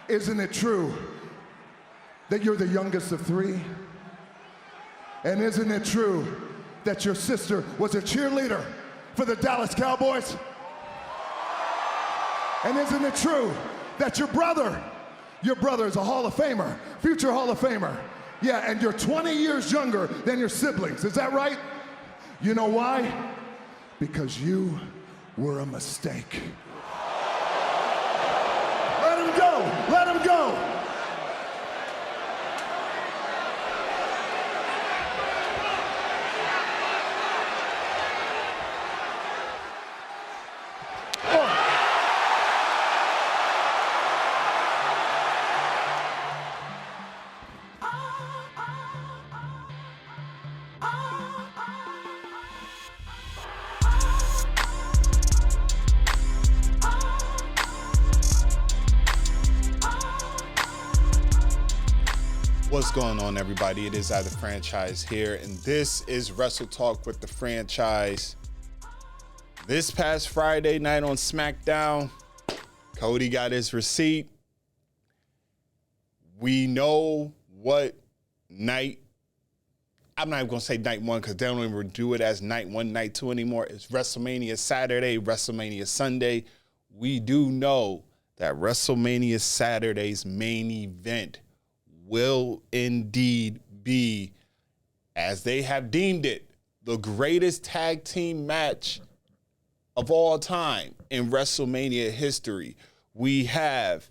Isn't it true that you're the youngest of three? And isn't it true that your sister was a cheerleader for the Dallas Cowboys? And isn't it true that your brother is a Hall of Famer, future Hall of Famer? Yeah, and you're 20 years younger than your siblings, is that right? You know why? Because you were a mistake. Let him go, let him go. What's going on, everybody? It is I, the Franchise here, and this is Wrestle Talk with the Franchise. This past Friday night on Smackdown, Cody got his receipt. We know what night, I'm not even going to say night one because they don't even do it as night one, night two anymore. It's Wrestlemania Saturday, Wrestlemania Sunday. We do know that Wrestlemania Saturday's main event will indeed be, as they have deemed it, the greatest tag team match of all time in WrestleMania history. We have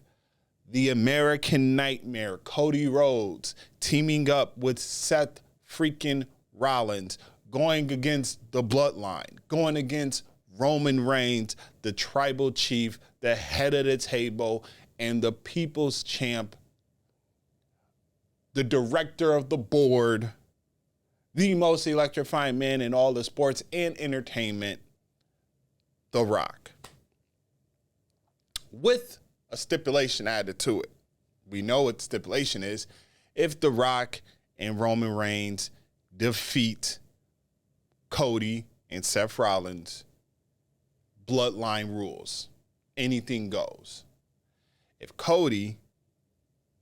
the American Nightmare, Cody Rhodes, teaming up with Seth freaking Rollins, going against the Bloodline, going against Roman Reigns, the Tribal Chief, the head of the table, and the People's Champ, the director of the board, the most electrifying man in all the sports and entertainment, The Rock. With a stipulation added to it. We know what the stipulation is. If The Rock and Roman Reigns defeat Cody and Seth Rollins, Bloodline rules. Anything goes. If Cody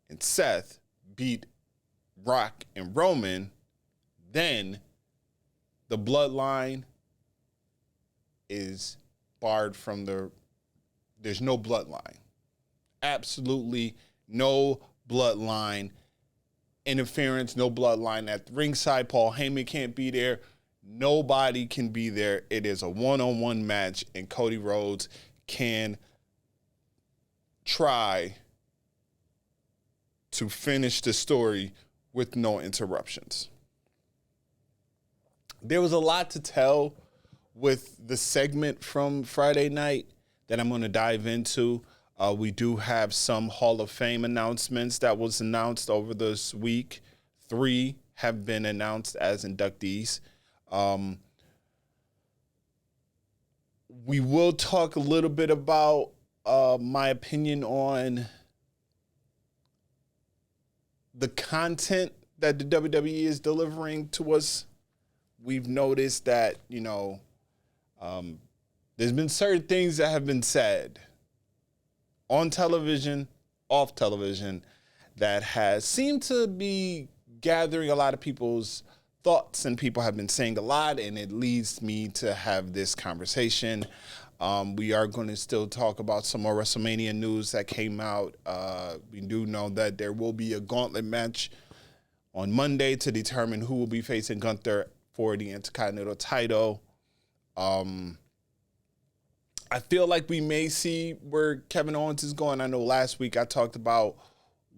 and Seth beat Rock and Roman, then the Bloodline is barred from there's no Bloodline. Absolutely no Bloodline interference, no Bloodline at ringside. Paul Heyman can't be there. Nobody can be there. It is a one-on-one match, and Cody Rhodes can try to finish the story with no interruptions. There was a lot to tell with the segment from Friday night that I'm going to dive into. We do have some Hall of Fame announcements that was announced over this week. 3 have been announced as inductees. We will talk a little bit about my opinion on the content that the WWE is delivering to us. We've noticed that, there's been certain things that have been said on television, off television, that has seemed to be gathering a lot of people's thoughts, and people have been saying a lot, and it leads me to have this conversation. We are going to still talk about some more WrestleMania news that came out. We do know that there will be a gauntlet match on Monday to determine who will be facing Gunther for the Intercontinental title. I feel like we may see where Kevin Owens is going. I know last week I talked about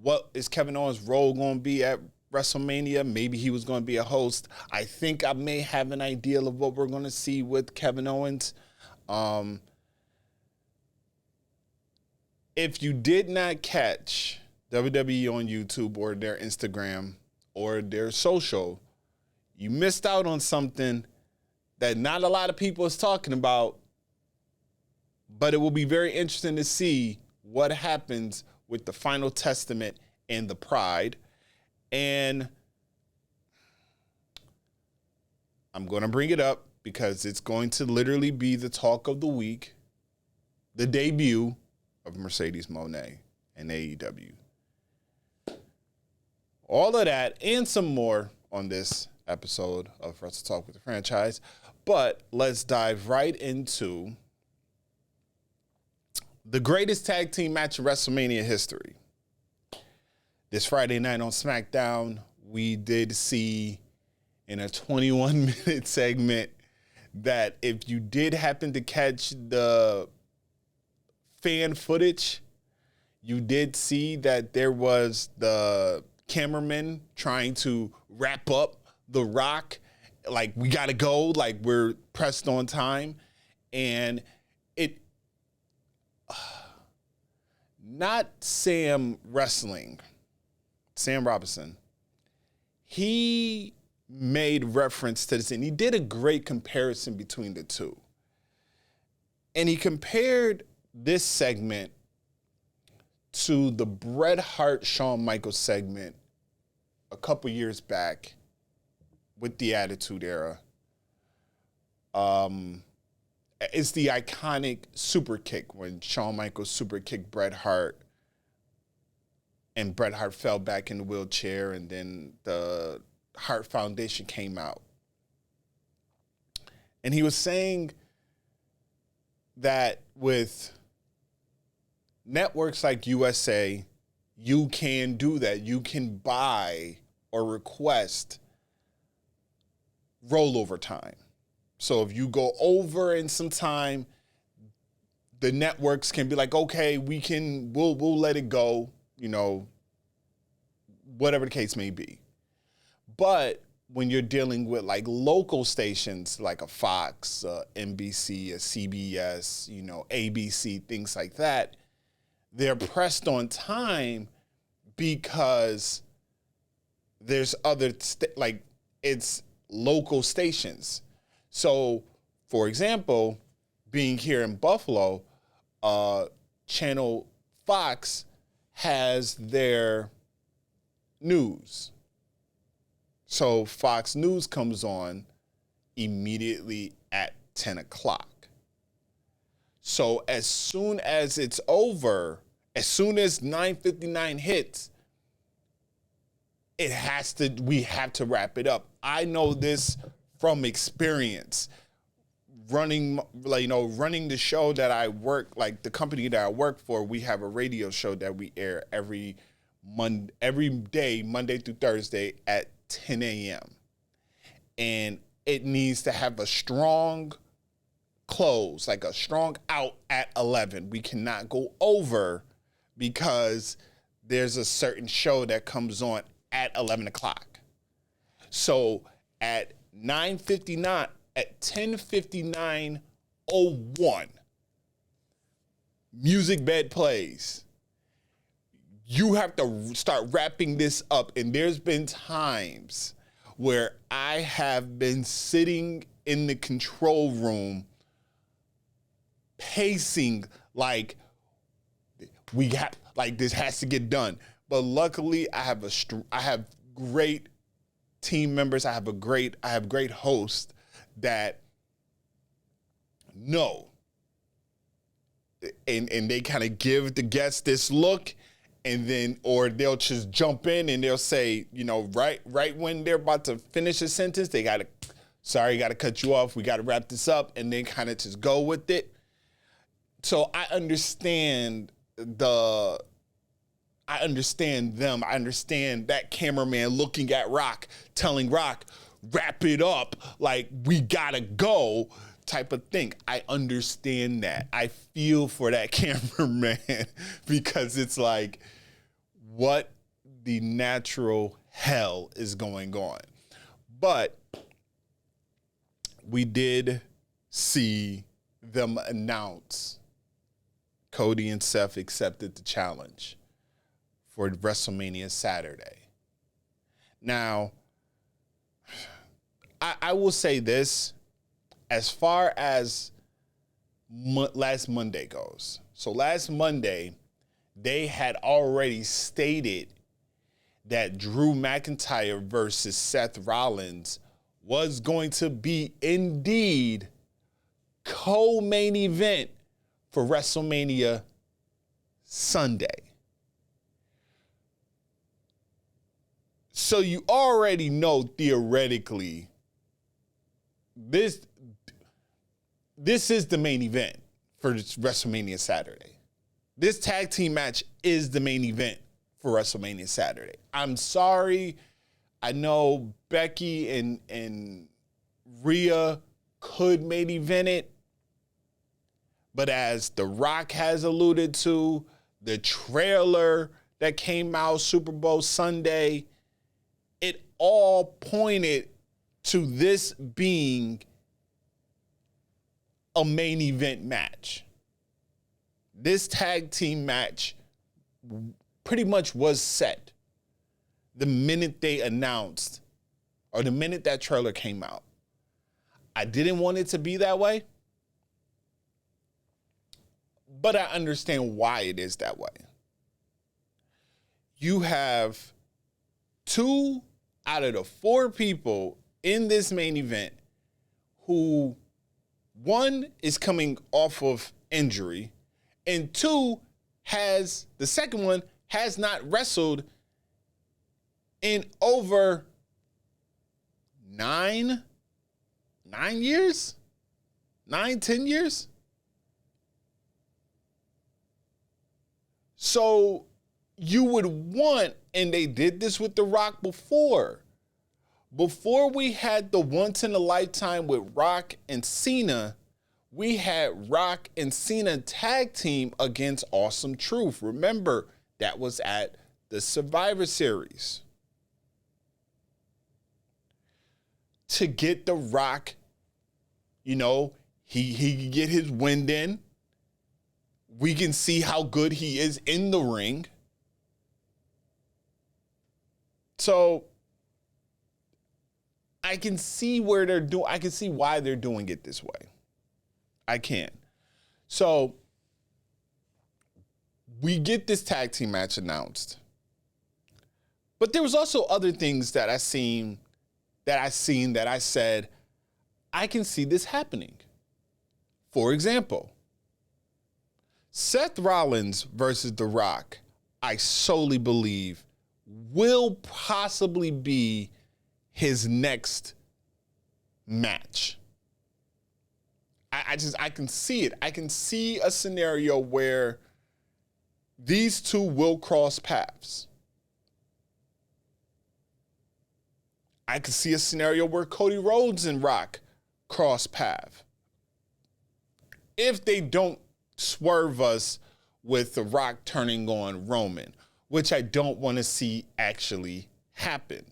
what is Kevin Owens' role going to be at WrestleMania. Maybe he was going to be a host. I think I may have an idea of what we're going to see with Kevin Owens. If you did not catch WWE on YouTube or their Instagram or their social, you missed out on something that not a lot of people is talking about, but it will be very interesting to see what happens with the Final Testament and the Pride. And I'm going to bring it up because it's going to literally be the talk of the week, the debut of Mercedes Moné and AEW. All of that and some more on this episode of Wrestle Talk with the Franchise. But let's dive right into the greatest tag team match in WrestleMania history. This Friday night on Smackdown, we did see in a 21-minute segment that if you did happen to catch the fan footage, you did see that there was the cameraman trying to wrap up The Rock. Like, we got to go. Like, we're pressed on time. And it, not Sam Wrestling, Sam Robinson, he made reference to this, and he did a great comparison between the two. And he compared this segment to the Bret Hart Shawn Michaels segment a couple years back with the Attitude Era. It's the iconic super kick when Shawn Michaels super kicked Bret Hart and Bret Hart fell back in the wheelchair, and then the Hart Foundation came out. And he was saying that with networks like USA, you can do that. You can buy or request rollover time. So if you go over in some time, the networks can be like, okay, we'll let it go, you know, whatever the case may be. But when you're dealing with like local stations like a Fox, NBC, a CBS, you know, ABC, things like that, they're pressed on time because there's other, like, it's local stations. So, for example, being here in Buffalo, Channel Fox has their news. So Fox News comes on immediately at 10 o'clock. So as soon as it's over, as soon as 9:59 hits, we have to wrap it up. I know this from experience. Running the show that I work, like the company that I work for, we have a radio show that we air every day, Monday through Thursday at 10 a.m. And it needs to have a strong close, like a strong out at 11. We cannot go over because there's a certain show that comes on at 11 o'clock. So at 9:59, at 10:59:01, music bed plays. You have to start wrapping this up. And there's been times where I have been sitting in the control room pacing like this has to get done. But luckily I have great team members. I have great hosts that know. And they kind of give the guests this look, and then, or they'll just jump in and they'll say, you know, right when they're about to finish a sentence, gotta cut you off. We gotta wrap this up, and then kind of just go with it. So I understand them. I understand that cameraman looking at Rock, telling Rock, wrap it up, like we gotta go, type of thing. I understand that. I feel for that cameraman because it's like, what the natural hell is going on? But we did see them announce Cody and Seth accepted the challenge for Wrestlemania Saturday. Now, I will say this, as far as last Monday goes. So last Monday, they had already stated that Drew McIntyre versus Seth Rollins was going to be indeed co-main event for WrestleMania Sunday. So you already know theoretically this is the main event for WrestleMania Saturday. This tag team match is the main event for WrestleMania Saturday. I'm sorry. I know Becky and Rhea could main event it, but as The Rock has alluded to, the trailer that came out Super Bowl Sunday, it all pointed to this being a main event match. This tag team match pretty much was set the minute they announced, or the minute that trailer came out. I didn't want it to be that way, but I understand why it is that way. You have 2 out of the 4 people in this main event who, 1 is coming off of injury, and 2 the second one has not wrestled in over 10 years. So you would want, and they did this with The Rock before we had the once in a lifetime with Rock and Cena, we had Rock and Cena tag team against Awesome Truth. Remember, that was at the Survivor Series. To get The Rock, he can get his wind in. We can see how good he is in the ring. So I can see why they're doing it this way. I can. So we get this tag team match announced. But there was also other things that I said, I can see this happening. For example, Seth Rollins versus The Rock, I solely believe, will possibly be his next match. I can see it. I can see a scenario where these two will cross paths. I can see a scenario where Cody Rhodes and Rock cross path. If they don't swerve us with The Rock turning on Roman, which I don't want to see actually happen.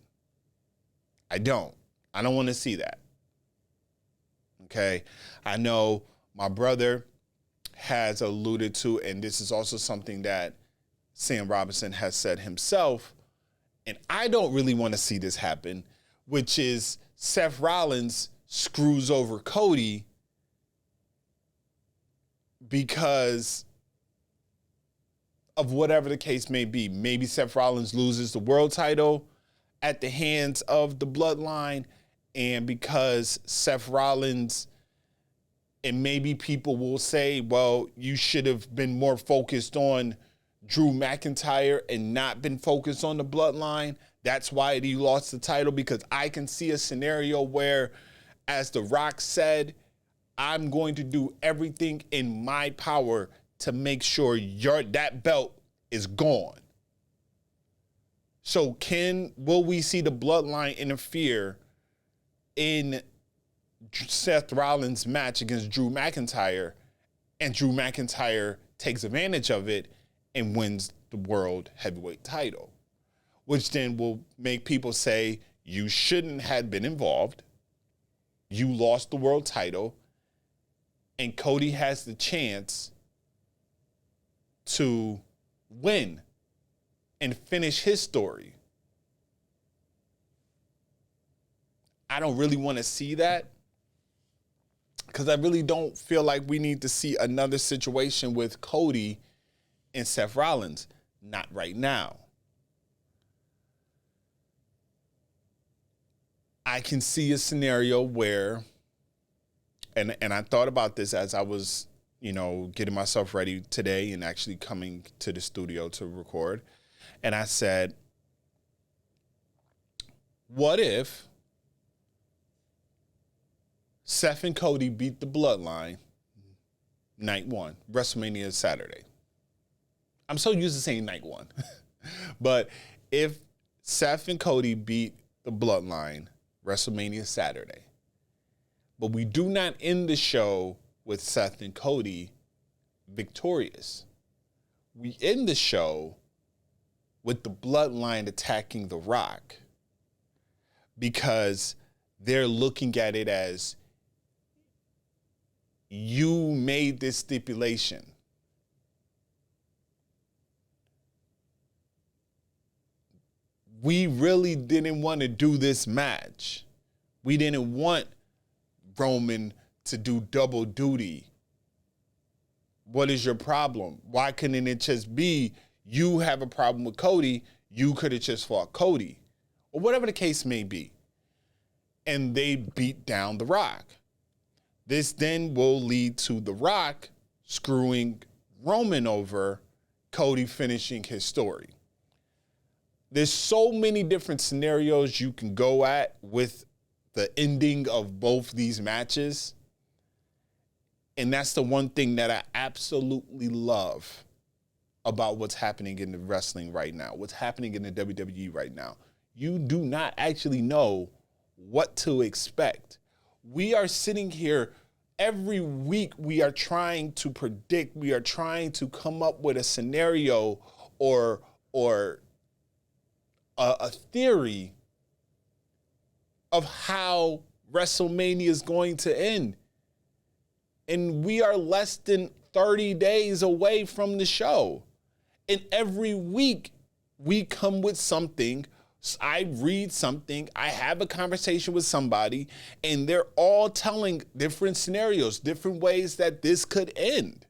I don't want to see that. Okay? I know my brother has alluded to, and this is also something that Sam Robinson has said himself, and I don't really want to see this happen, which is Seth Rollins screws over Cody because of whatever the case may be. Maybe Seth Rollins loses the world title at the hands of the Bloodline, and because Seth Rollins, and maybe people will say, well, you should have been more focused on Drew McIntyre and not been focused on the Bloodline. That's why he lost the title, because I can see a scenario where, as The Rock said, I'm going to do everything in my power to make sure that belt is gone. So will we see the Bloodline interfere in Seth Rollins' match against Drew McIntyre, and Drew McIntyre takes advantage of it and wins the World Heavyweight title? Which then will make people say, you shouldn't have been involved. You lost the world title. And Cody has the chance to win and finish his story. I don't really want to see that, because I really don't feel like we need to see another situation with Cody and Seth Rollins. Not right now. I can see a scenario where, and I thought about this as I was, getting myself ready today and actually coming to the studio to record. And I said, What if Seth and Cody beat the Bloodline night one, WrestleMania Saturday? I'm so used to saying night one. But if Seth and Cody beat the Bloodline WrestleMania Saturday, but we do not end the show with Seth and Cody victorious, we end the show with the Bloodline attacking The Rock because they're looking at it as, you made this stipulation. We really didn't want to do this match. We didn't want Roman to do double duty. What is your problem? Why couldn't it just be, you have a problem with Cody, you could have just fought Cody? Or whatever the case may be. And they beat down The Rock. This then will lead to The Rock screwing Roman over, Cody finishing his story. There's so many different scenarios you can go at with the ending of both these matches. And that's the one thing that I absolutely love about what's happening in the wrestling right now, what's happening in the WWE right now. You do not actually know what to expect. We are sitting here every week, we are trying to predict, we are trying to come up with a scenario or a theory of how WrestleMania is going to end. And we are less than 30 days away from the show. And every week we come with something. I read something, I have a conversation with somebody, and they're all telling different scenarios, different ways that this could end.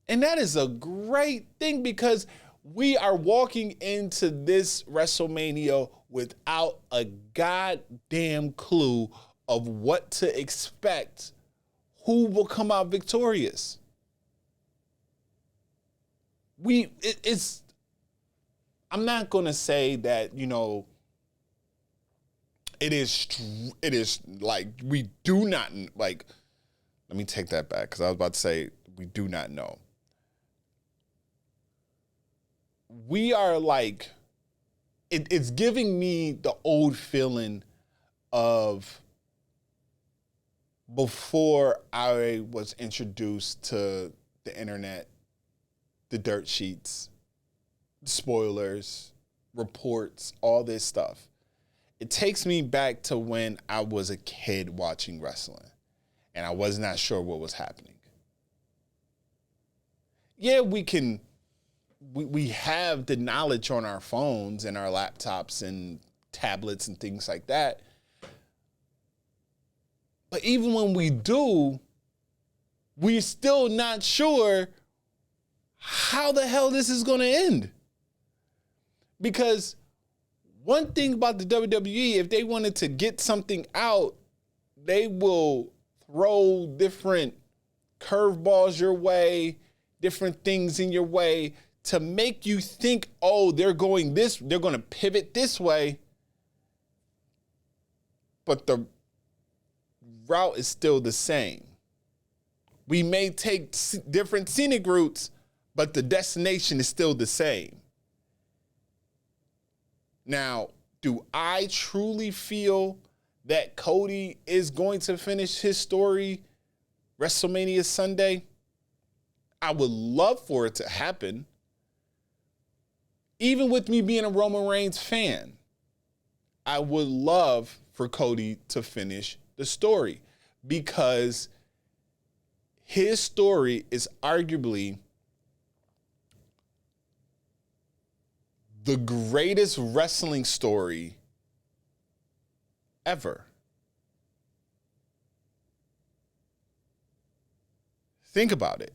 And that is a great thing because we are walking into this WrestleMania without a goddamn clue of what to expect, who will come out victorious. I'm not going to say that, it is like, we do not, like, let me take that back because I was about to say we do not know. We are like, it's giving me the old feeling of before I was introduced to the internet, the dirt sheets, spoilers, reports, all this stuff. It takes me back to when I was a kid watching wrestling and I was not sure what was happening. Yeah, we have the knowledge on our phones and our laptops and tablets and things like that. But even when we do, we're still not sure how the hell this is going to end. Because one thing about the WWE, if they wanted to get something out, they will throw different curveballs your way, different things in your way to make you think, oh, they're going to pivot this way. But the route is still the same. We may take different scenic routes, but the destination is still the same. Now, do I truly feel that Cody is going to finish his story WrestleMania Sunday? I would love for it to happen. Even with me being a Roman Reigns fan, I would love for Cody to finish the story because his story is arguably the greatest wrestling story ever. Think about it.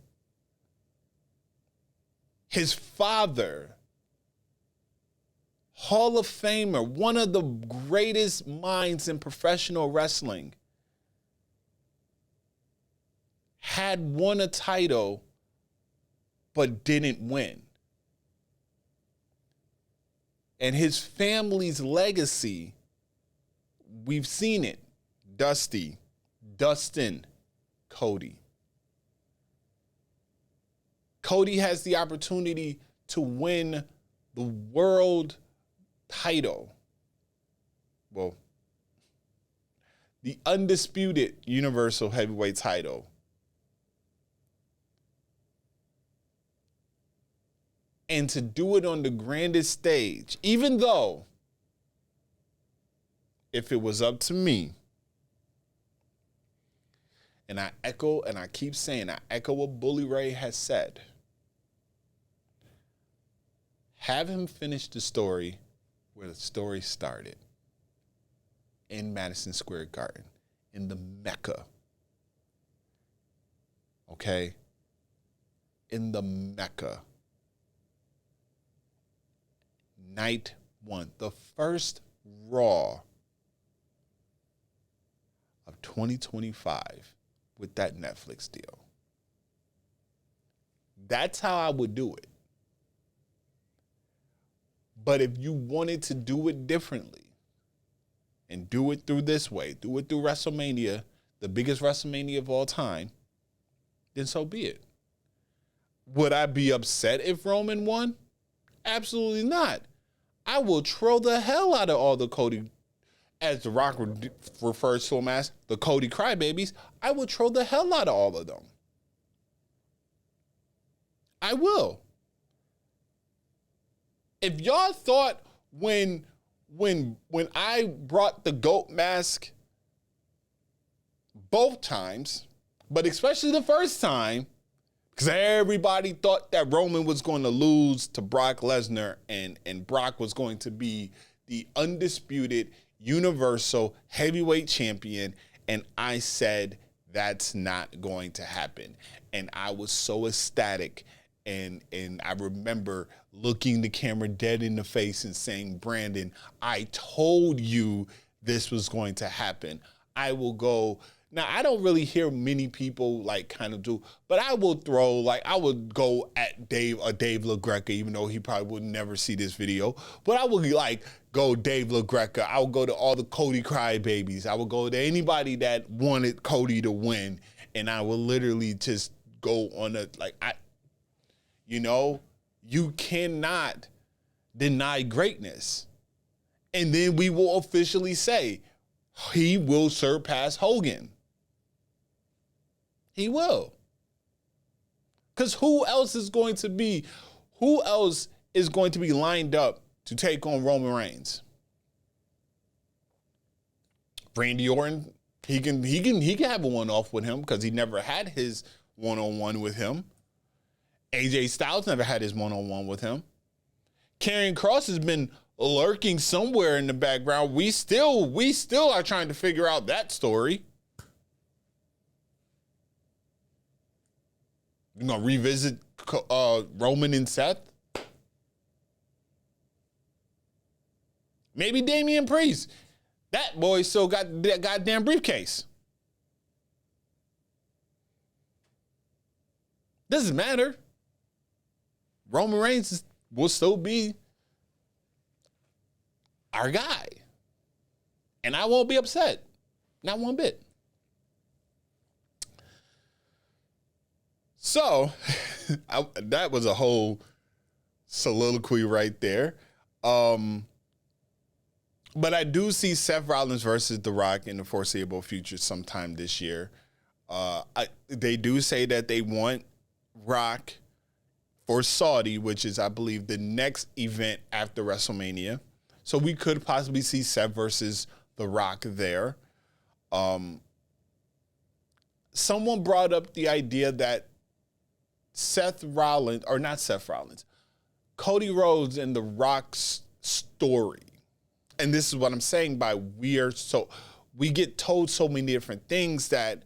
His father, Hall of Famer, one of the greatest minds in professional wrestling, had won a title but didn't win. And his family's legacy, we've seen it. Dustin, Cody. Cody has the opportunity to win the world title. Well, the undisputed Universal Heavyweight title. And to do it on the grandest stage, even though, if it was up to me, and I echo, and I keep saying, I echo what Bully Ray has said, have him finish the story where the story started, in Madison Square Garden, in the Mecca. Okay? In the Mecca. Night 1, the first Raw of 2025 with that Netflix deal. That's how I would do it. But if you wanted to do it differently and do it through this way, do it through WrestleMania, the biggest WrestleMania of all time, then so be it. Would I be upset if Roman won? Absolutely not. I will troll the hell out of all the Cody, as The Rock refers to them as, the Cody crybabies. I will troll the hell out of all of them. I will. If y'all thought when I brought the GOAT mask both times, but especially the first time, because everybody thought that Roman was going to lose to Brock Lesnar and Brock was going to be the undisputed Universal Heavyweight Champion. And I said, that's not going to happen. And I was so ecstatic. And I remember looking the camera dead in the face and saying, Brandon, I told you this was going to happen. I will go. Now, I don't really hear many people like kind of do, but I will throw, like, I would go at Dave LaGreca, even though he probably would never see this video. But I would like go Dave LaGreca. I would go to all the Cody crybabies. I would go to anybody that wanted Cody to win. And I would literally just go on a, like, you cannot deny greatness. And then we will officially say, he will surpass Hogan. He will. Because who else is going to be lined up to take on Roman Reigns? Randy Orton, he can have a one-off with him because he never had his one-on-one with him. AJ Styles never had his one-on-one with him. Karrion Kross has been lurking somewhere in the background. We still are trying to figure out that story. You're going to revisit Roman and Seth? Maybe Damian Priest. That boy still got that goddamn briefcase. Doesn't matter. Roman Reigns will still be our guy. And I won't be upset. Not one bit. So, that was a whole soliloquy right there. But I do see Seth Rollins versus The Rock in the foreseeable future sometime this year. They do say that they want Rock for Saudi, which is, I believe, the next event after WrestleMania. So we could possibly see Seth versus The Rock there. Someone brought up the idea that Cody Rhodes and The Rock's story. And this is what I'm saying by we get told so many different things, that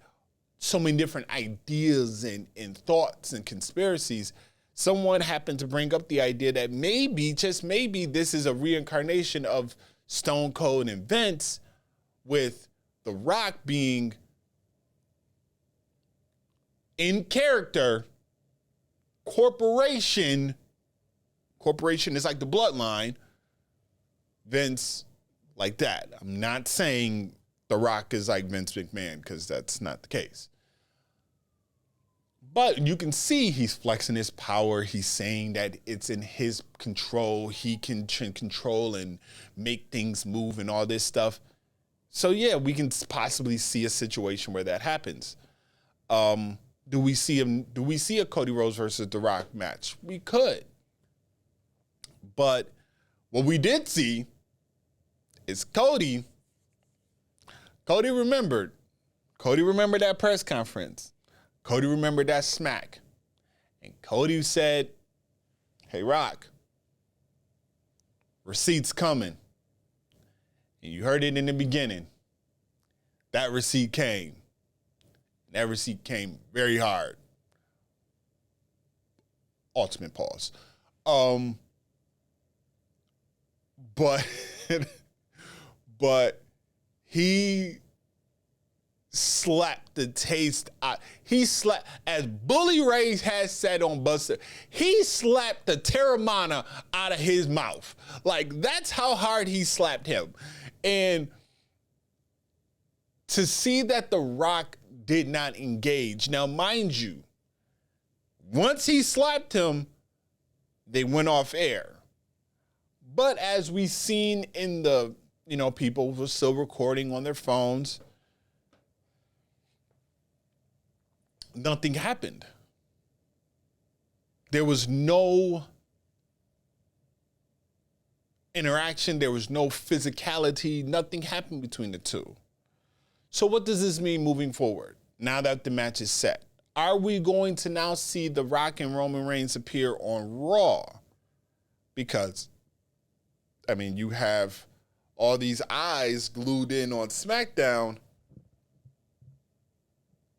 so many different ideas and thoughts and conspiracies. Someone happened to bring up the idea that maybe, just maybe, this is a reincarnation of Stone Cold and Vince, with The Rock being in character corporation is like the bloodline, Vince like that. I'm not saying The Rock is like Vince McMahon, because that's not the case. But you can see he's flexing his power. He's saying that it's in his control. He can control and make things move and all this stuff. So yeah, we can possibly see a situation where that happens. Do we see a Cody Rhodes versus The Rock match? We could. But what we did see is Cody remembered. Cody remembered that press conference. Cody remembered that smack. And Cody said, hey, Rock, receipt's coming. And you heard it in the beginning. That receipt came. And that receipt came very hard. Ultimate pause. But he slapped the taste out. He slapped, as Bully Ray has said on Buster, he slapped the Terramana out of his mouth. Like, that's how hard he slapped him. And to see that The Rock did not engage. Now, mind you, once he slapped him, they went off air. But as we've seen in the, people were still recording on their phones, nothing happened. There was no interaction. There was no physicality. Nothing happened between the two. So what does this mean moving forward, now that the match is set? Are we going to now see The Rock and Roman Reigns appear on Raw? Because, you have all these eyes glued in on Smackdown.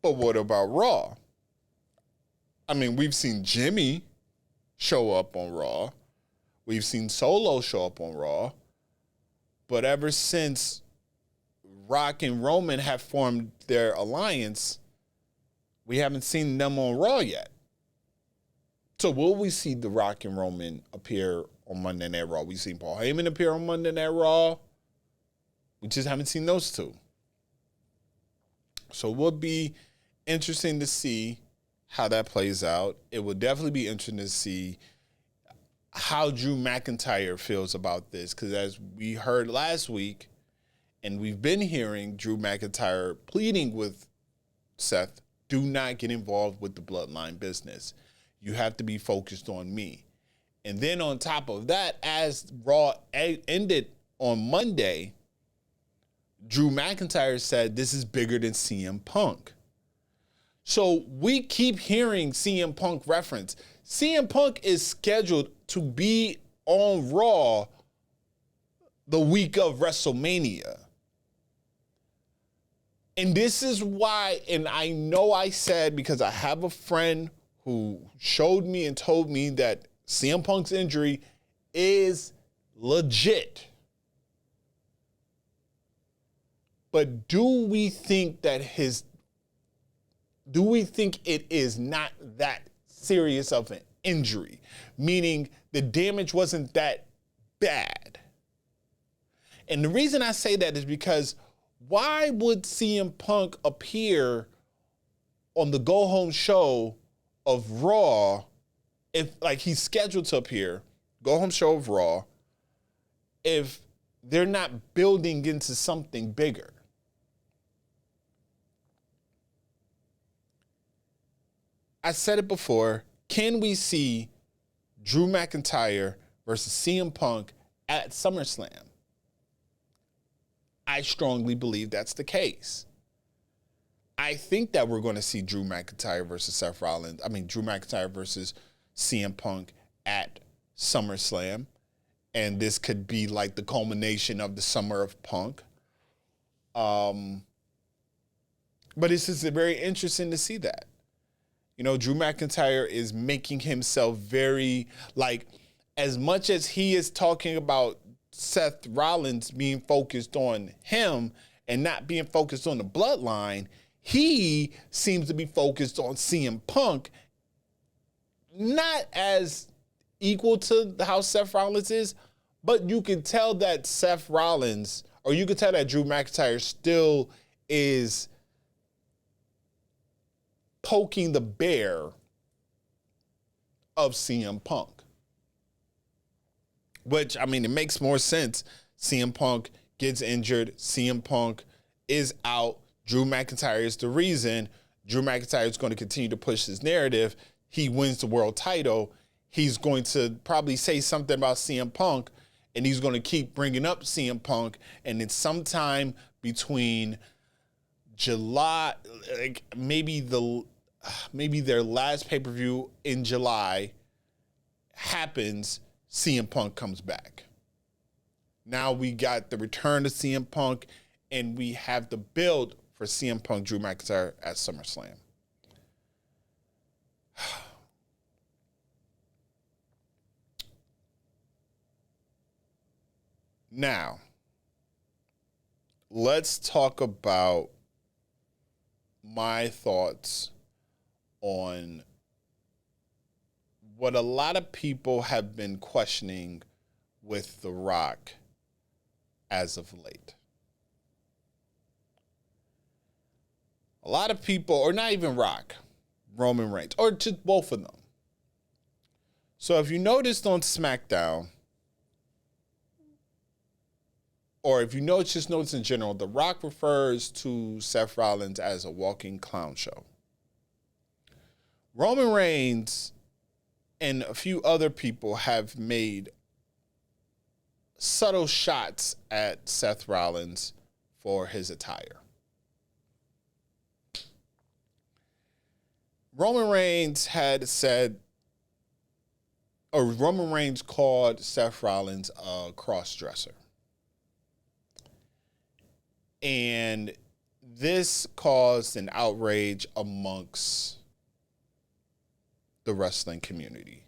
But what about Raw? We've seen Jimmy show up on Raw. We've seen Solo show up on Raw. But ever since Rock and Roman have formed their alliance, we haven't seen them on Raw yet. So will we see The Rock and Roman appear on Monday Night Raw? We've seen Paul Heyman appear on Monday Night Raw. We just haven't seen those two. So it would be interesting to see how that plays out. It would definitely be interesting to see how Drew McIntyre feels about this, because as we heard last week, and we've been hearing Drew McIntyre pleading with Seth, do not get involved with the bloodline business. You have to be focused on me. And then on top of that, as Raw ended on Monday, Drew McIntyre said this is bigger than CM Punk. So we keep hearing CM Punk reference. CM Punk is scheduled to be on Raw the week of WrestleMania. And this is why, and I know I said, because I have a friend who showed me and told me that CM Punk's injury is legit. But do we think it is not that serious of an injury? Meaning the damage wasn't that bad. And the reason I say that is because why would CM Punk appear on the go home show of Raw if, like, he's scheduled to appear, go home show of Raw, if they're not building into something bigger? I said it before. Can we see Drew McIntyre versus CM Punk at SummerSlam? I strongly believe that's the case. I think that we're going to see Drew McIntyre versus Drew McIntyre versus CM Punk at SummerSlam. And this could be like the culmination of the summer of Punk. But it's just very interesting to see that. Drew McIntyre is making himself very, like, as much as he is talking about Seth Rollins being focused on him and not being focused on the bloodline, he seems to be focused on CM Punk, not as equal to how Seth Rollins is, But you can tell that Seth Rollins, or you can tell that Drew McIntyre still is poking the bear of CM Punk. Which, I mean, it makes more sense. CM Punk gets injured. CM Punk is out. Drew McIntyre is the reason. Drew McIntyre is going to continue to push his narrative. He wins the world title. He's going to probably say something about CM Punk, and he's going to keep bringing up CM Punk. And then sometime between July, like maybe their last pay-per-view in July happens, CM Punk comes back. Now we got the return of CM Punk, and we have the build for CM Punk, Drew McIntyre at SummerSlam. Now, let's talk about my thoughts on what a lot of people have been questioning with The Rock as of late. A lot of people, or not even Rock, Roman Reigns, or just both of them. So if you noticed on Smackdown, or if you just notice in general, The Rock refers to Seth Rollins as a walking clown show. Roman Reigns and a few other people have made subtle shots at Seth Rollins for his attire. Roman Reigns called Seth Rollins a cross-dresser. And this caused an outrage amongst the wrestling community,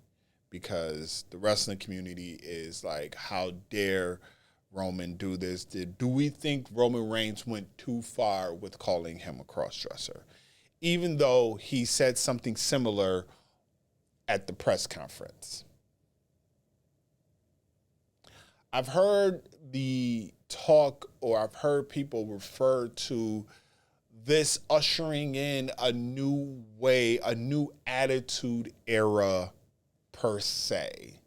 because the wrestling community is like, how dare Roman do this? Do we think Roman Reigns went too far with calling him a crossdresser? Even though he said something similar at the press conference. I've heard the talk, or I've heard people refer to this ushering in a new way, a new attitude era per se.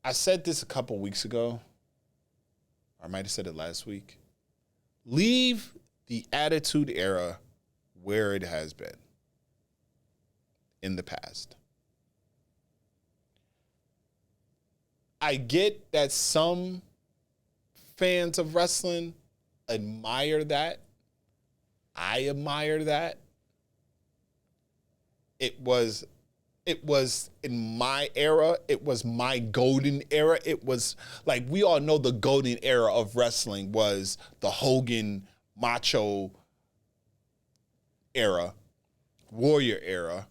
I said this a couple weeks ago, or I might have said it last week. Leave the attitude era where it has been in the past. I get that some fans of wrestling admire that. I admire that. It was in my era. It was my golden era. It was like, we all know the golden era of wrestling was the Hogan Macho era, Warrior era.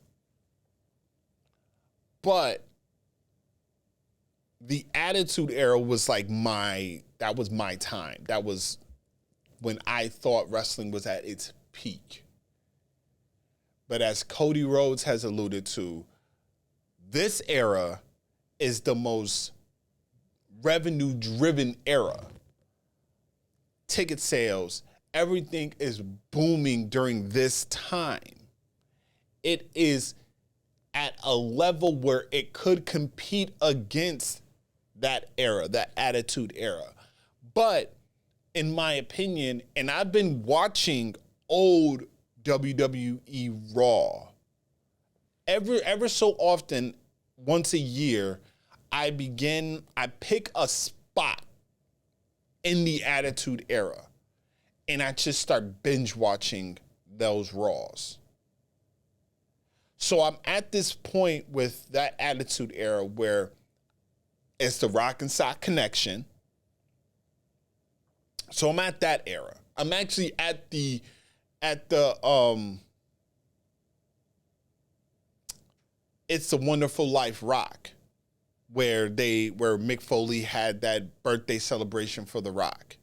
But the Attitude Era was like that was my time. That was when I thought wrestling was at its peak. But as Cody Rhodes has alluded to, this era is the most revenue-driven era. Ticket sales, everything is booming during this time. It is at a level where it could compete against that era, that Attitude Era. But in my opinion, and I've been watching old WWE Raw, ever so often, once a year, I pick a spot in the Attitude Era, and I just start binge watching those Raws. So I'm at this point with that Attitude Era where it's the Rock and Sock connection. So I'm at that era. I'm actually at the It's a Wonderful Life Rock, where Mick Foley had that birthday celebration for The Rock.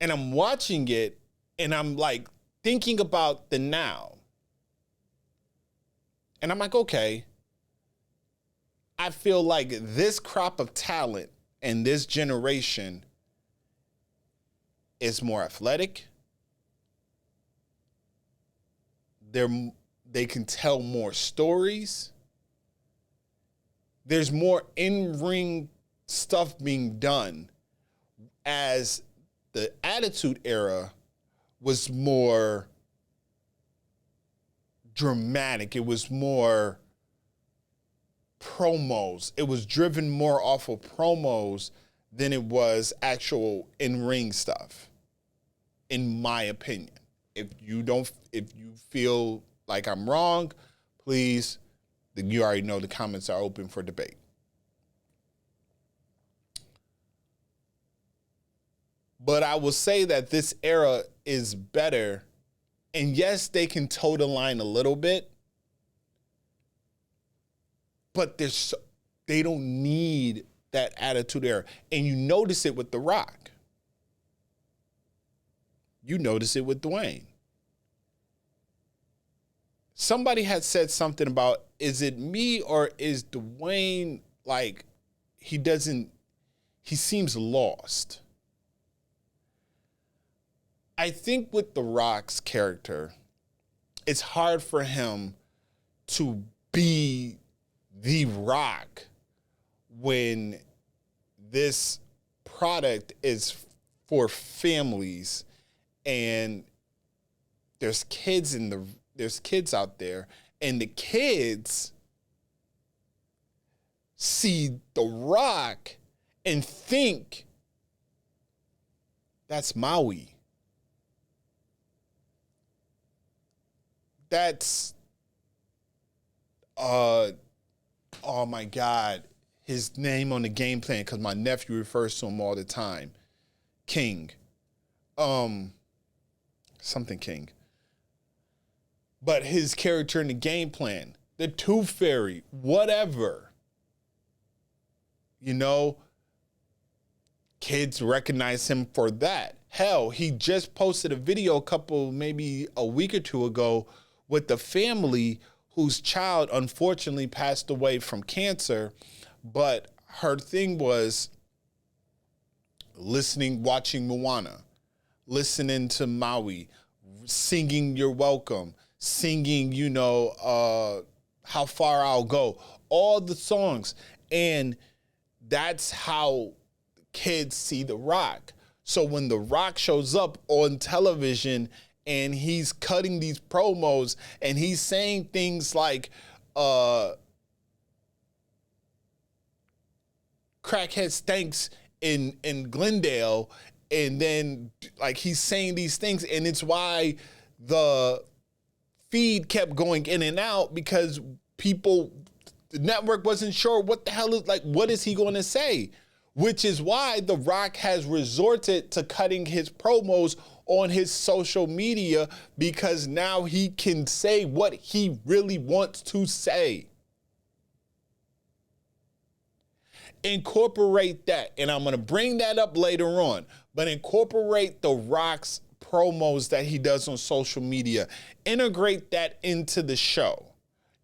And I'm watching it, and I'm like thinking about the now. And I'm like, okay, I feel like this crop of talent and this generation is more athletic. They can tell more stories. There's more in-ring stuff being done, as the Attitude Era was more dramatic. It was more promos. It was driven more off of promos than it was actual in-ring stuff, in my opinion. If you feel like I'm wrong, please, you already know the comments are open for debate. But I will say that this era is better. And yes, they can toe the line a little bit, but they don't need that Attitude Era. And you notice it with The Rock. You notice it with Dwayne. Somebody had said something about, is it me or is Dwayne like, he seems lost. I think with The Rock's character, it's hard for him to be The Rock when this product is for families and there's kids out there, and the kids see The Rock and think that's Maui. That's, oh my God, his name on the game plan, because my nephew refers to him all the time. King. Something King. But his character in the game plan, the Tooth Fairy, whatever. You know, kids recognize him for that. Hell, he just posted a video maybe a week or two ago with the family whose child unfortunately passed away from cancer. But her thing was watching Moana, listening to Maui, singing You're Welcome, singing, How Far I'll Go, all the songs. And that's how kids see The Rock. So when The Rock shows up on television and he's cutting these promos and he's saying things like, crackhead stinks in Glendale, and then like he's saying these things, and it's why the feed kept going in and out, because the network wasn't sure what the hell what is he going to say? Which is why The Rock has resorted to cutting his promos on his social media, because now he can say what he really wants to say. Incorporate that, and I'm going to bring that up later on, but incorporate The Rock's promos that he does on social media. Integrate that into the show.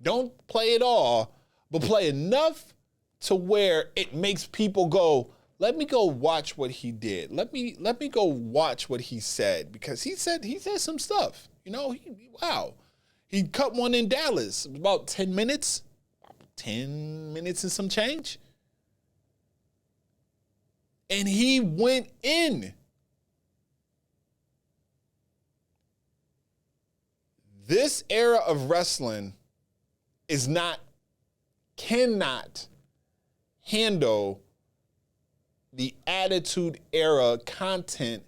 Don't play it all, but play enough to where it makes people go, let me go watch what he did. Let me go watch what he said, because he said some stuff. Wow. He cut one in Dallas, about 10 minutes. 10 minutes and some change. And he went in. This era of wrestling cannot handle the Attitude Era content,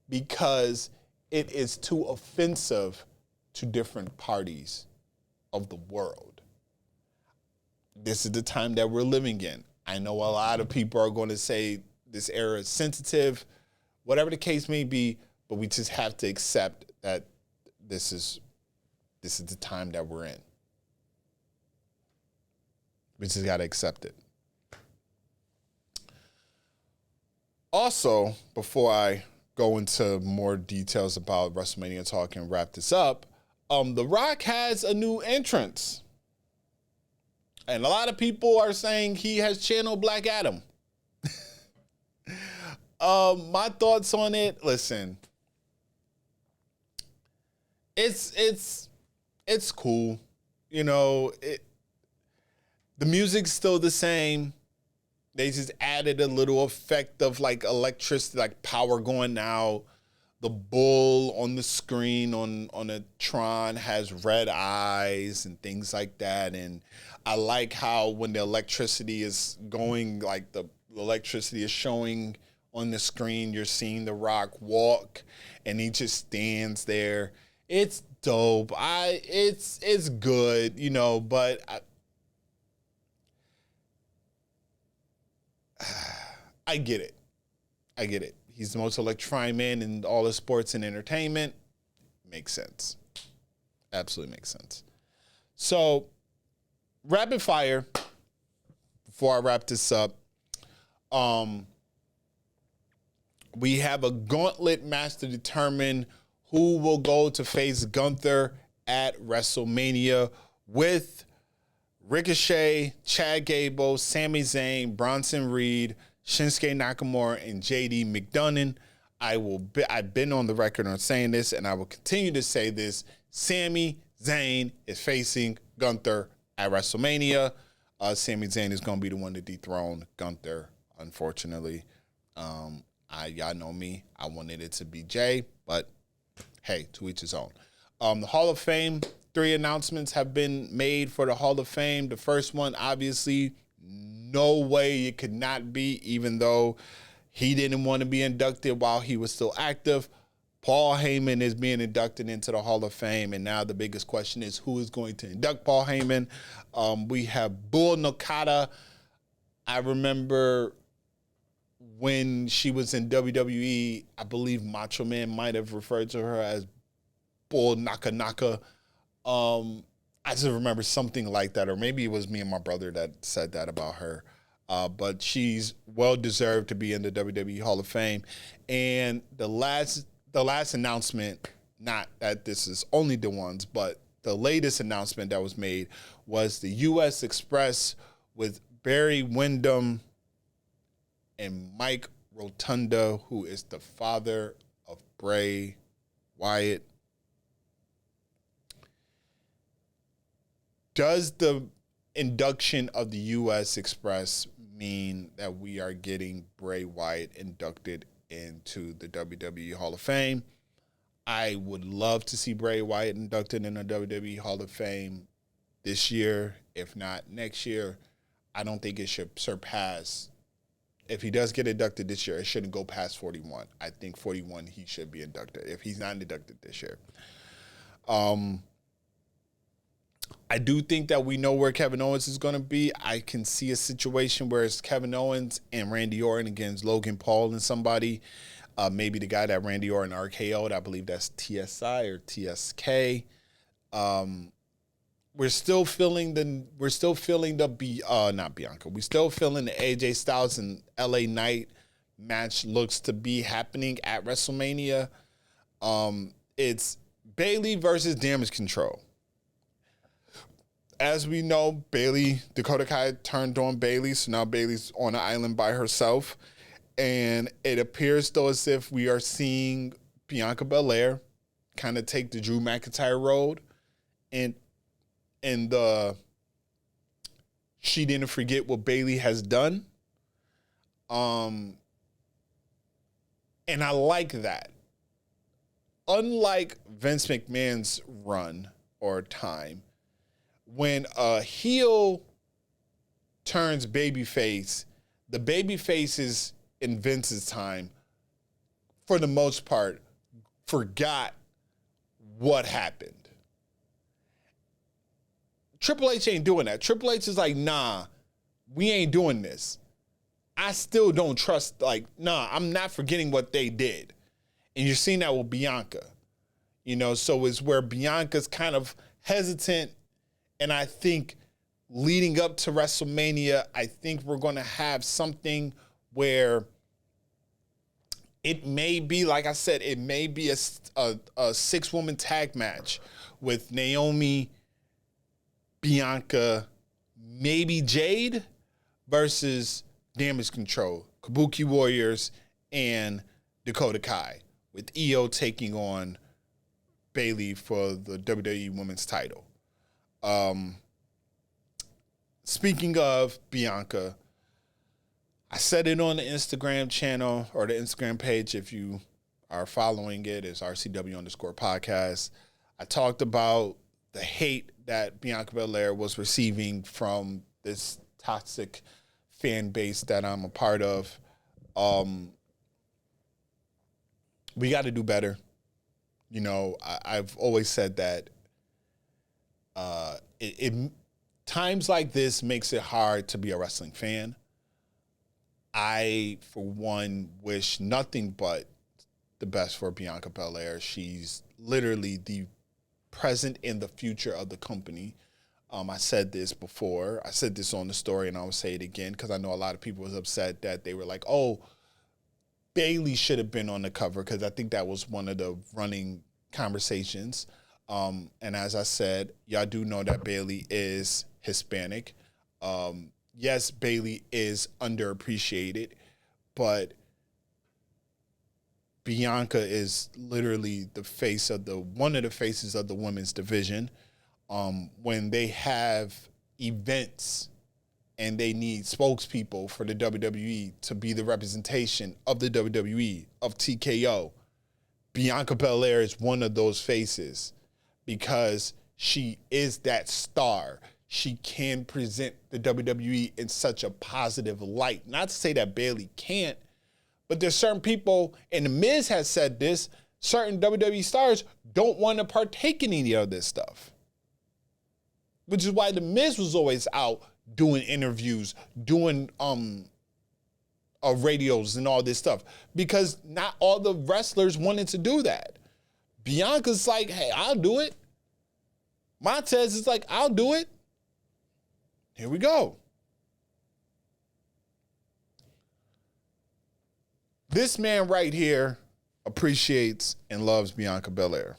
because it is too offensive to different parties of the world. This is the time that we're living in. I know a lot of people are going to say this era is sensitive, whatever the case may be, but we just have to accept that this is the time that we're in. We just got to accept it. Also, before I go into more details about Wrestlemania Talk and wrap this up, The Rock has a new entrance. And a lot of people are saying he has channeled Black Adam. My thoughts on it, listen. It's cool. You know, the music's still the same. They just added a little effect of like electricity, like power going out. The bull on the screen on a Tron has red eyes and things like that. And I like how when the electricity is going, like the electricity is showing on the screen, you're seeing The Rock walk and he just stands there. It's dope. It's good, you know, but I get it. I get it. He's the most electrifying man in all of sports and entertainment. Makes sense. Absolutely makes sense. So, rapid fire, before I wrap this up, we have a gauntlet match to determine who will go to face Gunther at WrestleMania with Ricochet, Chad Gable, Sami Zayn, Bronson Reed, Shinsuke Nakamura, and JD McDonough. I've been on the record on saying this, and I will continue to say this. Sami Zayn is facing Gunther at WrestleMania. Sami Zayn is going to be the one to dethrone Gunther, unfortunately. Y'all know me. I wanted it to be Jay, but hey, to each his own. The Hall of Fame, 3 announcements have been made for the Hall of Fame. The first one, obviously, no way it could not be, even though he didn't want to be inducted while he was still active. Paul Heyman is being inducted into the Hall of Fame, and now the biggest question is who is going to induct Paul Heyman. We have Bull Nakata. I remember when she was in WWE, I believe Macho Man might have referred to her as Bull Naka Naka. I just remember something like that, or maybe it was me and my brother that said that about her. But she's well-deserved to be in the WWE Hall of Fame. And the last announcement, not that this is only the ones, but the latest announcement that was made was the U.S. Express with Barry Windham and Mike Rotunda, who is the father of Bray Wyatt. Does the induction of the U.S. Express mean that we are getting Bray Wyatt inducted into the WWE Hall of Fame? I would love to see Bray Wyatt inducted in the WWE Hall of Fame this year, if not next year. I don't think it should surpass. If he does get inducted this year, it shouldn't go past 41. I think 41 he should be inducted if he's not inducted this year. I do think that we know where Kevin Owens is going to be. I can see a situation where it's Kevin Owens and Randy Orton against Logan Paul and somebody. Maybe the guy that Randy Orton RKO'd. I believe that's TSI or TSK. We're still feeling the AJ Styles and LA Knight match looks to be happening at WrestleMania. It's Bayley versus Damage Control. As we know, Dakota Kai turned on Bayley, so now Bayley's on an island by herself. And it appears though as if we are seeing Bianca Belair kind of take the Drew McIntyre road. And she didn't forget what Bayley has done. And I like that. Unlike Vince McMahon's run or time, when a heel turns babyface, the babyfaces in Vince's time, for the most part, forgot what happened. Triple H ain't doing that. Triple H is like, nah, we ain't doing this. I still don't trust, I'm not forgetting what they did. And you're seeing that with Bianca. So it's where Bianca's kind of hesitant. And I think leading up to WrestleMania, I think we're going to have something where it may be, like I said, it may be a 6-woman tag match with Naomi, Bianca, maybe Jade versus Damage Control, Kabuki Warriors, and Dakota Kai, with Io taking on Bayley for the WWE Women's title. Speaking of Bianca, I said it on the Instagram channel or the Instagram page. If you are following it, it's RCW_podcast. I talked about the hate that Bianca Belair was receiving from this toxic fan base that I'm a part of. We got to do better. You know, I've always said that times like this makes it hard to be a wrestling fan. I, for one, wish nothing but the best for Bianca Belair. She's literally the present and the future of the company. I said this before. I said this on the story, and I'll say it again because I know a lot of people was upset that they were like, oh, Bayley should have been on the cover, because I think that was one of the running conversations. And as I said, y'all do know that Bayley is Hispanic. Yes, Bayley is underappreciated, but Bianca is literally the face of one of the faces of the women's division. When they have events and they need spokespeople for the WWE to be the representation of the WWE, of TKO, Bianca Belair is one of those faces because she is that star. She can present the WWE in such a positive light. Not to say that Bayley can't, but there's certain people, and The Miz has said this, certain WWE stars don't want to partake in any of this stuff. Which is why The Miz was always out doing interviews, doing radios and all this stuff, because not all the wrestlers wanted to do that. Bianca's like, hey, I'll do it. Montez is like, I'll do it. Here we go. This man right here appreciates and loves Bianca Belair.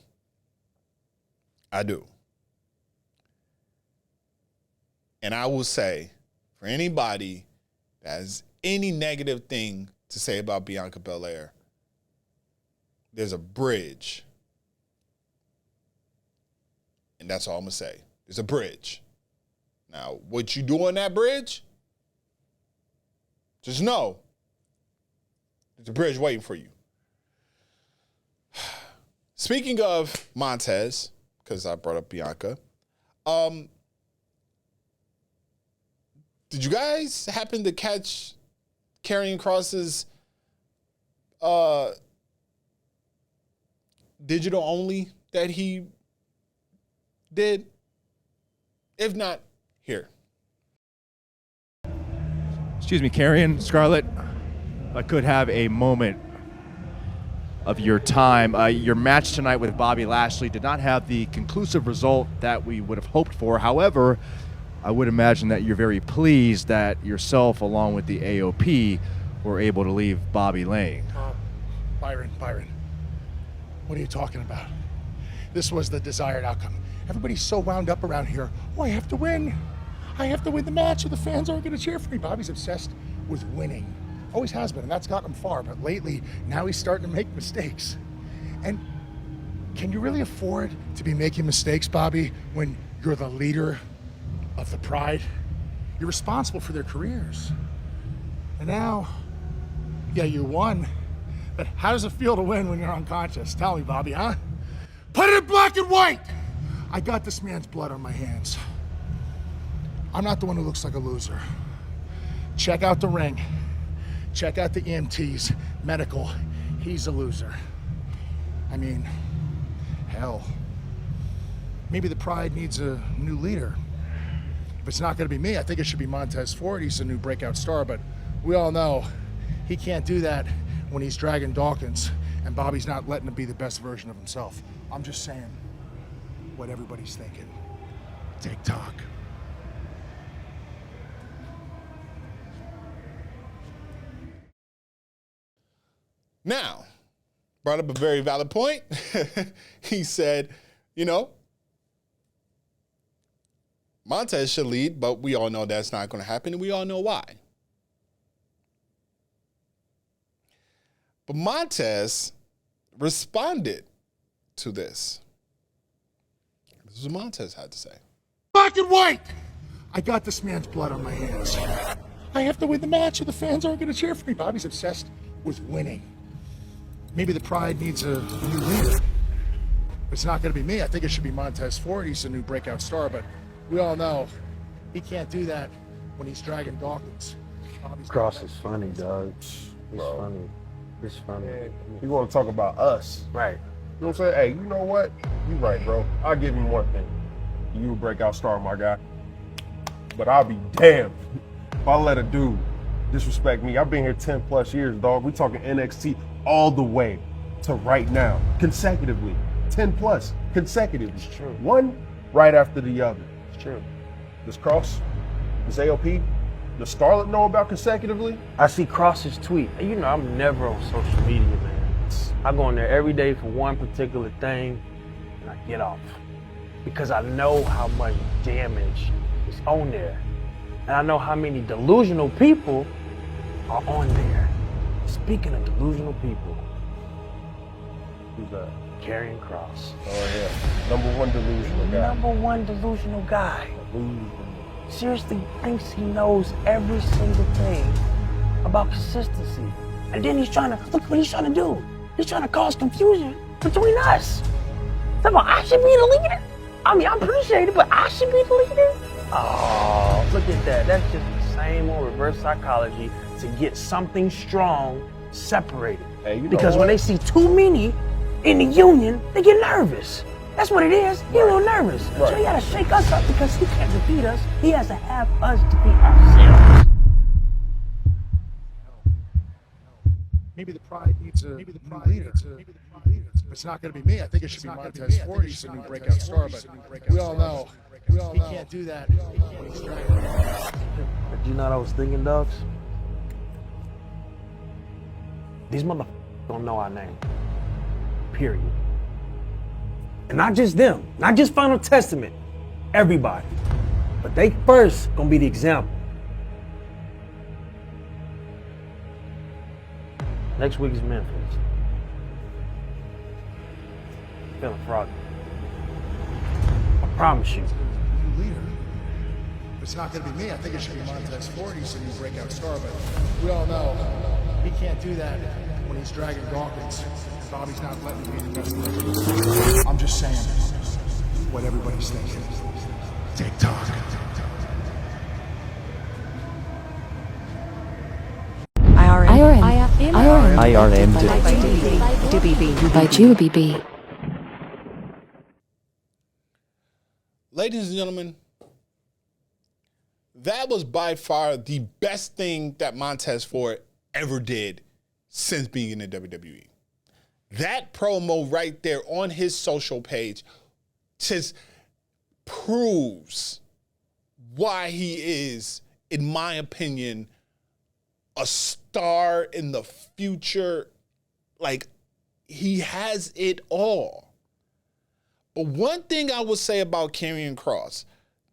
I do. And I will say, for anybody that has any negative thing to say about Bianca Belair, there's a bridge. And that's all I'm going to say. There's a bridge. Now, what you do on that bridge, just know there's a bridge waiting for you. Speaking of Montez, because I brought up Bianca, did you guys happen to catch Karrion Kross's digital only that he did? If not, here. Excuse me, Karrion, Scarlett, if I could have a moment of your time. Your match tonight with Bobby Lashley did not have the conclusive result that we would have hoped for. However, I would imagine that you're very pleased that yourself, along with the AOP, were able to leave Bobby laying. Byron, what are you talking about? This was the desired outcome. Everybody's so wound up around here. Oh, I have to win. I have to win the match or the fans aren't going to cheer for me. Bobby's obsessed with winning. Always has been, and that's gotten him far. But lately, now he's starting to make mistakes. And can you really afford to be making mistakes, Bobby, when you're the leader of the Pride? You're responsible for their careers. And now, yeah, you won. But how does it feel to win when you're unconscious? Tell me, Bobby, huh? Put it in black and white! I got this man's blood on my hands. I'm not the one who looks like a loser. Check out the ring. Check out the EMTs, medical. He's a loser. I mean, hell. Maybe the Pride needs a new leader. If it's not going to be me, I think it should be Montez Ford. He's a new breakout star, but we all know he can't do that when he's dragging Dawkins, and Bobby's not letting him be the best version of himself. I'm just saying what everybody's thinking. TikTok. Now, brought up a very valid point. He said, you know, Montez should lead, but we all know that's not going to happen, and we all know why. But Montez responded to this. This is what Montez had to say. Black and white. I got this man's blood on my hands. I have to win the match or the fans aren't going to cheer for me. Bobby's obsessed with winning. Maybe the Pride needs a new leader. It's not going to be me. I think it should be Montez Ford. He's the new breakout star, but we all know he can't do that when he's dragging Dawkins. Cross is funny, dog. It's funny. It's funny. You want to talk about us. Right. You know what I'm saying? Hey, you know what? You right, bro. I'll give him one thing. You a breakout star, my guy. But I'll be damned if I let a dude disrespect me. I've been here 10 plus years, dog. We talking NXT all the way to right now, consecutively. 10 plus, consecutively. It's true. One right after the other. It's true. This Cross, this AOP, does Scarlett know about consecutively? I see Cross's tweet. You know, I'm never on social media, man. I go on there every day for one particular thing, and I get off. Because I know how much damage is on there. And I know how many delusional people are on there. Speaking of delusional people, Who's that? Karrion Kross. Oh, yeah. Number one delusional guy. Number one delusional guy. Seriously thinks he knows every single thing about consistency. And then look what he's trying to do. He's trying to cause confusion between us. Talking about I should be the leader? I mean, I appreciate it, but I should be the leader? Oh, look at that. That's just the same old reverse psychology to get something strong separated. Hey, you know because when what? they see too many in the union, they get nervous. That's what it is. He's a little nervous. Right. So he gotta shake us up because he can't defeat us. He has to have us defeat ourselves. Maybe the Pride needs a new leader. It's not going to be me. I think it should be Montez Ford. He's the new breakout star, but we all know he can't do that when he's dragging. But you know what I was thinking, dogs? These motherfuckers don't know our name. Period. And not just them, not just Final Testament, everybody. But they first gonna be the example. Next week is Memphis. Feeling froggy. I promise you. New leader. It's not going to be me. I think it should be Montez Ford. He's the new breakout star, but we all know he can't do that when he's dragging Dawkins. Bobby's not letting me be the best. I'm just saying what everybody's thinking. TikTok. IRM by GBB. Ladies and gentlemen, that was by far the best thing that Montez Ford ever did since being in the WWE. That promo right there on his social page just proves why he is, in my opinion, a star in the future. Like, he has it all. But one thing I would say about Karrion Kross,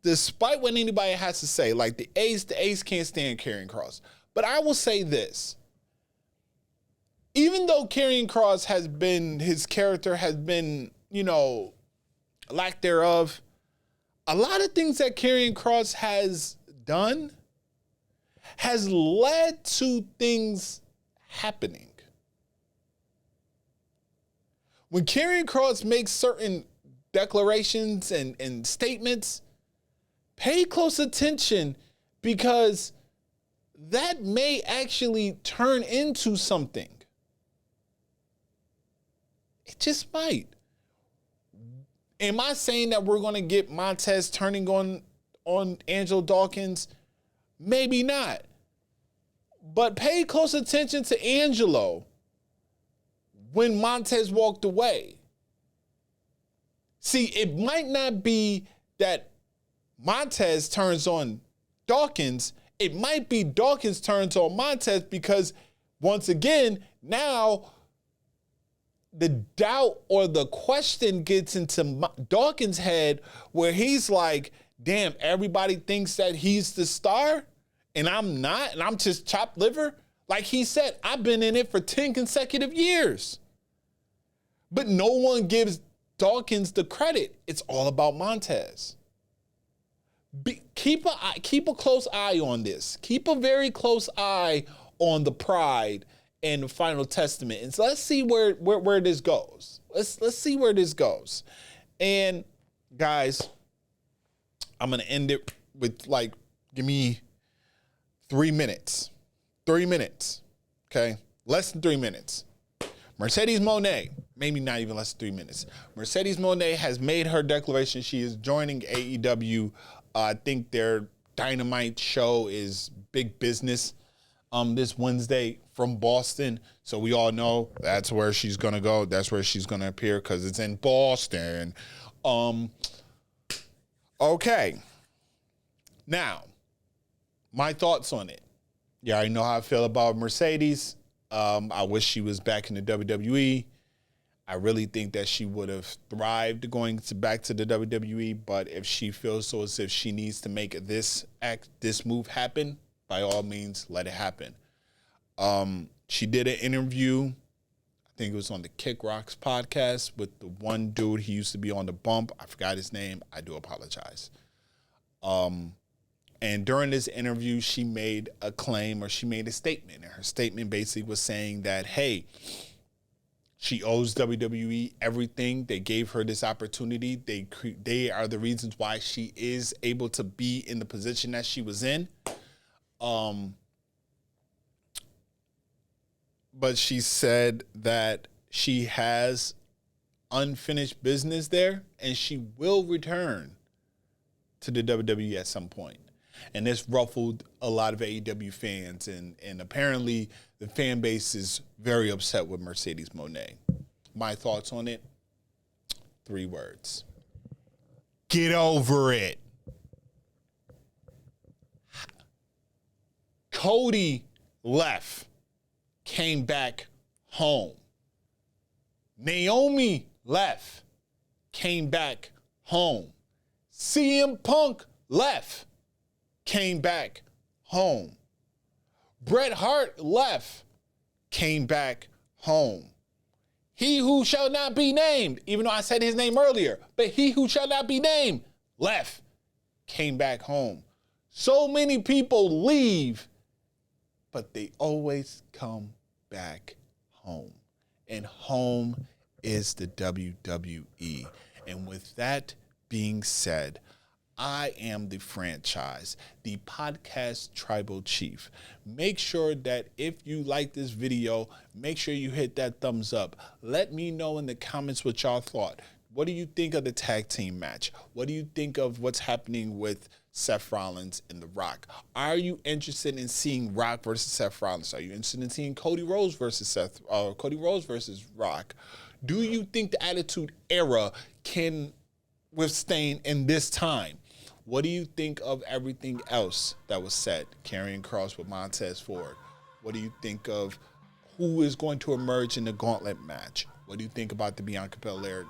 despite what anybody has to say, like the Ace can't stand Karrion Kross. But I will say this. Even though Karrion Kross his character has been, lack thereof, a lot of things that Karrion Kross has done has led to things happening. When Karrion Kross makes certain declarations and statements, pay close attention, because that may actually turn into something. It just might. Am I saying that we're going to get Montez turning on Angelo Dawkins? Maybe not. But pay close attention to Angelo when Montez walked away. See, it might not be that Montez turns on Dawkins. It might be Dawkins turns on Montez, because once again, now the doubt or the question gets into Dawkins' head, where he's like, damn, everybody thinks that he's the star and I'm not, and I'm just chopped liver. Like he said, I've been in it for 10 consecutive years. But no one gives Dawkins the credit. It's all about Montez. Keep a close eye on this. Keep a very close eye on the Pride and the Final Testament. And so let's see where this goes. Let's see where this goes. And guys, I'm gonna end it with like, give me 3 minutes. 3 minutes. Okay? Less than 3 minutes. Mercedes Moné, maybe not even less than 3 minutes. Mercedes Moné has made her declaration. She is joining AEW. I think their Dynamite show is big business this Wednesday from Boston. So we all know that's where she's going to go. That's where she's going to appear because it's in Boston. Okay. Now, my thoughts on it. Yeah, I already know how I feel about Mercedes. I wish she was back in the WWE. I really think that she would have thrived back to the WWE, but if she feels so as if she needs to make this move happen, by all means, let it happen. She did an interview, I think it was on the Kick Rocks podcast with the one dude, he used to be on the Bump. I forgot his name. I do apologize. And during this interview, she made a claim or she made a statement. And her statement basically was saying that, hey, she owes WWE everything. They gave her this opportunity. They are the reasons why she is able to be in the position that she was in. But she said that she has unfinished business there and she will return to the WWE at some point. And this ruffled a lot of AEW fans, and apparently the fan base is very upset with Mercedes Moné. My thoughts on it, 3 words. Get over it. Cody left, came back home. Naomi left, came back home. CM Punk left, came back home. Bret Hart left, came back home. He who shall not be named, even though I said his name earlier, but he who shall not be named left, came back home. So many people leave, but they always come back home. And home is the WWE. And with that being said, I am the franchise, the podcast tribal chief. Make sure that if you like this video, make sure you hit that thumbs up. Let me know in the comments what y'all thought. What do you think of the tag team match? What do you think of what's happening with Seth Rollins and The Rock? Are you interested in seeing Rock versus Seth Rollins? Are you interested in seeing Cody Rhodes versus Rock? Do you think the Attitude Era can withstand in this time? What do you think of everything else that was said? Karrion Kross with Montez Ford. What do you think of who is going to emerge in the gauntlet match? What do you think about the Bianca Belair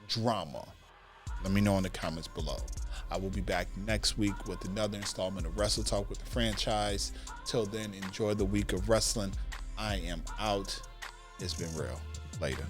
drama? Let me know in the comments below. I will be back next week with another installment of Wrestle Talk with the franchise. Till then, enjoy the week of wrestling. I am out. It's been real. Later.